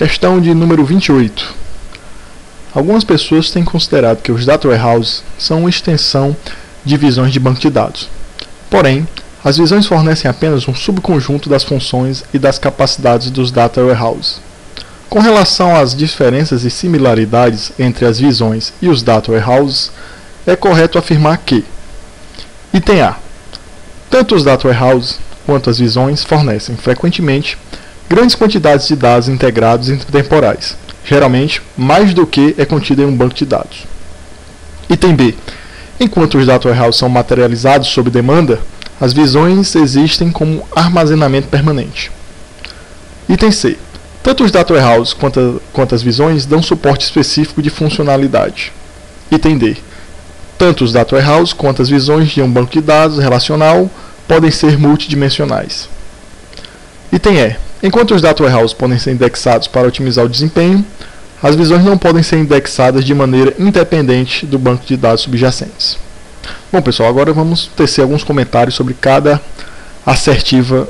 Questão de número 28. Algumas pessoas têm considerado que os data warehouses são uma extensão de visões de banco de dados. Porém, as visões fornecem apenas um subconjunto das funções e das capacidades dos data warehouses. Com relação às diferenças e similaridades entre as visões e os data warehouses, é correto afirmar que: item A. Tanto os data warehouses quanto as visões fornecem, frequentemente, grandes quantidades de dados integrados e temporais, geralmente mais do que é contido em um banco de dados. Item B. Enquanto os data warehouses são materializados sob demanda, as visões existem como armazenamento permanente. Item C. Tanto os data warehouses quanto as visões dão suporte específico de funcionalidade. Item D. Tanto os data warehouses quanto as visões de um banco de dados relacional podem ser multidimensionais. Item E. Enquanto os data warehouses podem ser indexados para otimizar o desempenho, as visões não podem ser indexadas de maneira independente do banco de dados subjacentes. Bom, pessoal, agora vamos tecer alguns comentários sobre cada assertiva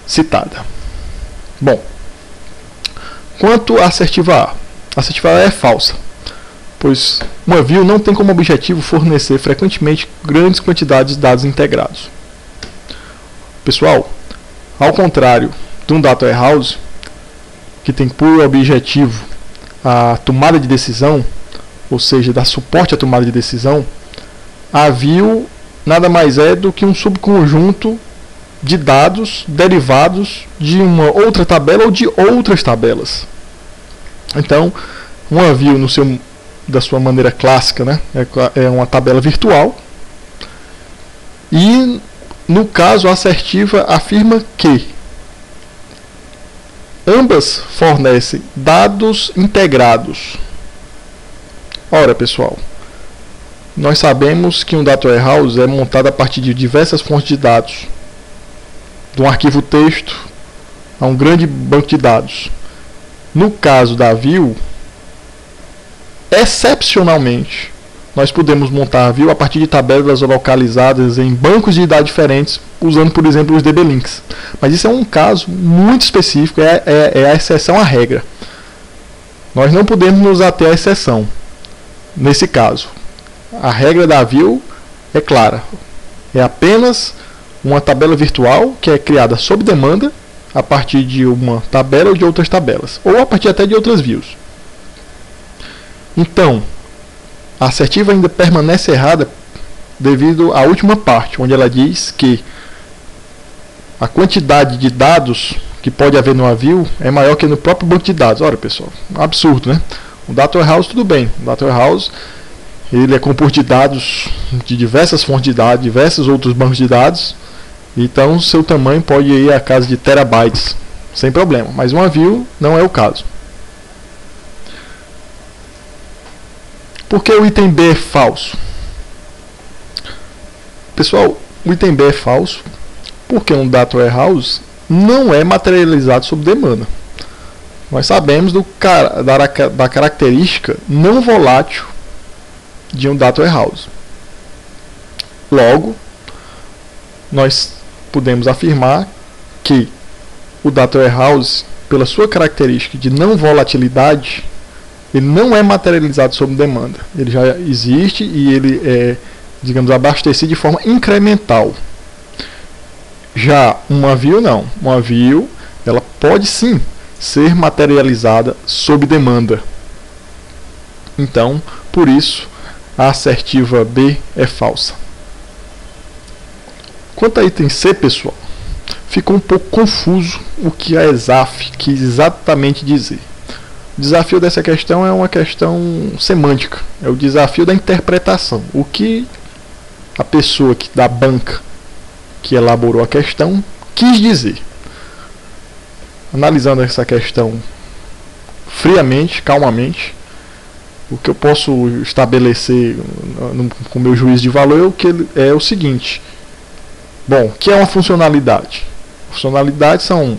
citada. Bom, quanto à assertiva A é falsa, pois uma view não tem como objetivo fornecer frequentemente grandes quantidades de dados integrados. Pessoal, ao contrário de um data warehouse, que tem por objetivo a tomada de decisão, ou seja, dar suporte à tomada de decisão, a view nada mais é do que um subconjunto de dados derivados de uma outra tabela ou de outras tabelas. Então, uma view da sua maneira clássica, né, é uma tabela virtual, e no caso a assertiva afirma que ambas fornecem dados integrados. Ora, pessoal, nós sabemos que um data warehouse é montado a partir de diversas fontes de dados, de um arquivo texto a um grande banco de dados. No caso da view, excepcionalmente, nós podemos montar a view a partir de tabelas localizadas em bancos de dados diferentes, usando, por exemplo, os DB Links. Mas isso é um caso muito específico, é a exceção à regra. Nós não podemos nos ater à exceção. Nesse caso, a regra da view é clara. É apenas uma tabela virtual que é criada sob demanda a partir de uma tabela ou de outras tabelas, ou a partir até de outras views. Então, a assertiva ainda permanece errada devido à última parte, onde ela diz que a quantidade de dados que pode haver no view é maior que no próprio banco de dados. Ora, pessoal, um absurdo, né? O data warehouse, tudo bem. O data warehouse, ele é composto de dados de diversas fontes de dados, diversos outros bancos de dados. Então, seu tamanho pode ir a casa de terabytes, sem problema. Mas uma view não é o caso. Por que o item B é falso? Pessoal, o item B é falso porque um data warehouse não é materializado sob demanda. Nós sabemos da característica não volátil de um data warehouse. Logo, nós podemos afirmar que o data warehouse, pela sua característica de não volatilidade, ele não é materializado sob demanda. Ele já existe e ele é, digamos, abastecido de forma incremental. Já uma view não. Uma view, ela pode sim ser materializada sob demanda. Então, por isso, a assertiva B é falsa. Quanto a item C, pessoal, ficou um pouco confuso o que a ESAF quis exatamente dizer. O desafio dessa questão é uma questão semântica, é o desafio da interpretação. O que a pessoa da banca que elaborou a questão quis dizer. Analisando essa questão friamente, calmamente, o que eu posso estabelecer com o meu juízo de valor é o seguinte. Bom, o que é uma funcionalidade? Funcionalidades são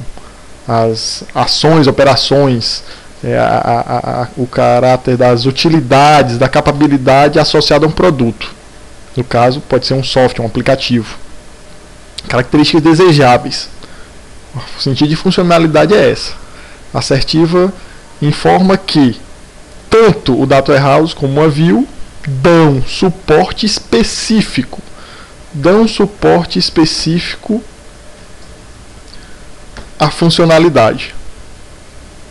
as ações, operações, o caráter das utilidades, da capabilidade associada a um produto. No caso, pode ser um software, um aplicativo. Características desejáveis. O sentido de funcionalidade é essa. A assertiva informa que tanto o Data Warehouse como a View dão suporte específico. À funcionalidade.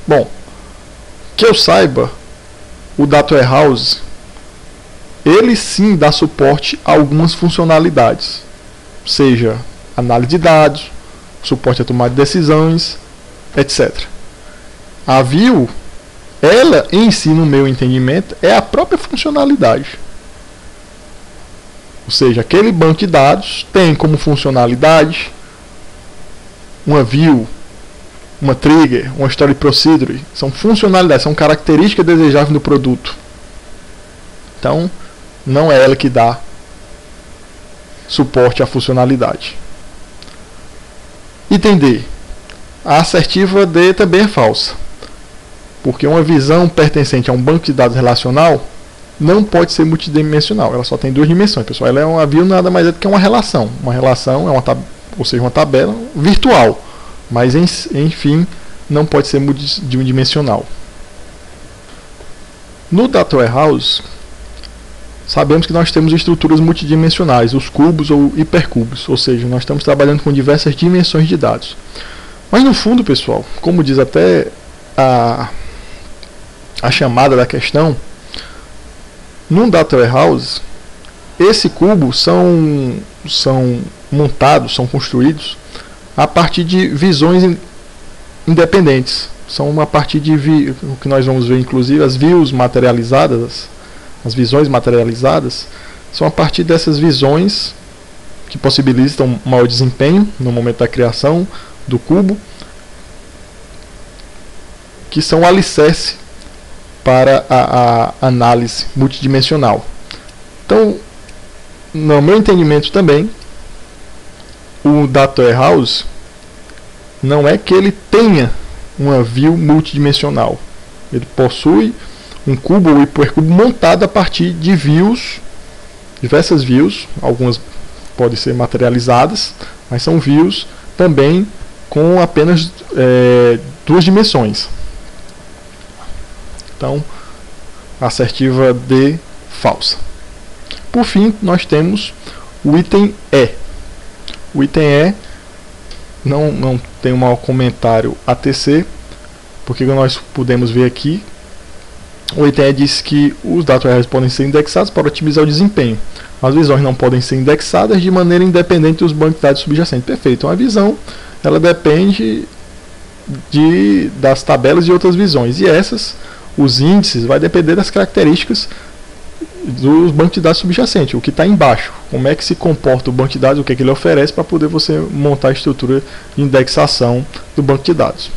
Bom, que eu saiba, o Data Warehouse, ele sim dá suporte a algumas funcionalidades, seja análise de dados, suporte a tomada de decisões, etc. A View, ela em si, no meu entendimento, é a própria funcionalidade. Ou seja, aquele banco de dados tem como funcionalidade uma view, uma trigger, uma story procedure. São funcionalidades, são características desejáveis do produto. Então, não é ela que dá suporte à funcionalidade. Item D. A assertiva D também é falsa. Porque uma visão pertencente a um banco de dados relacional não pode ser multidimensional. Ela só tem duas dimensões, pessoal. Ela é uma view, nada mais é do que uma relação. Uma relação é uma tabela virtual. Mas, enfim, não pode ser multidimensional. No Data Warehouse, sabemos que nós temos estruturas multidimensionais, os cubos ou hipercubos, ou seja, nós estamos trabalhando com diversas dimensões de dados. Mas no fundo, pessoal, como diz até a chamada da questão, no Data Warehouse, esse cubo são montados, são construídos a partir de visões independentes. São a partir de o que nós vamos ver, inclusive, as views materializadas, as visões materializadas, são a partir dessas visões que possibilitam um maior desempenho no momento da criação do cubo, que são o alicerce para a análise multidimensional. Então, no meu entendimento também, o Data Warehouse não é que ele tenha uma view multidimensional. Ele possui um cubo ou hipercubo montado a partir de views, diversas views, algumas podem ser materializadas, mas são views também com apenas duas dimensões. Então, assertiva D falsa. Por fim, nós temos o item E. O item E não tem um maior comentário a tecer, porque nós podemos ver aqui, o item E diz que os Data Warehouse podem ser indexados para otimizar o desempenho. As visões não podem ser indexadas de maneira independente dos bancos de dados subjacentes. Perfeito. Uma visão, ela depende das tabelas de outras visões. E os índices, vai depender das características dos bancos de dados subjacentes, o que está embaixo, como é que se comporta o banco de dados, o que é que ele oferece para poder você montar a estrutura de indexação do banco de dados.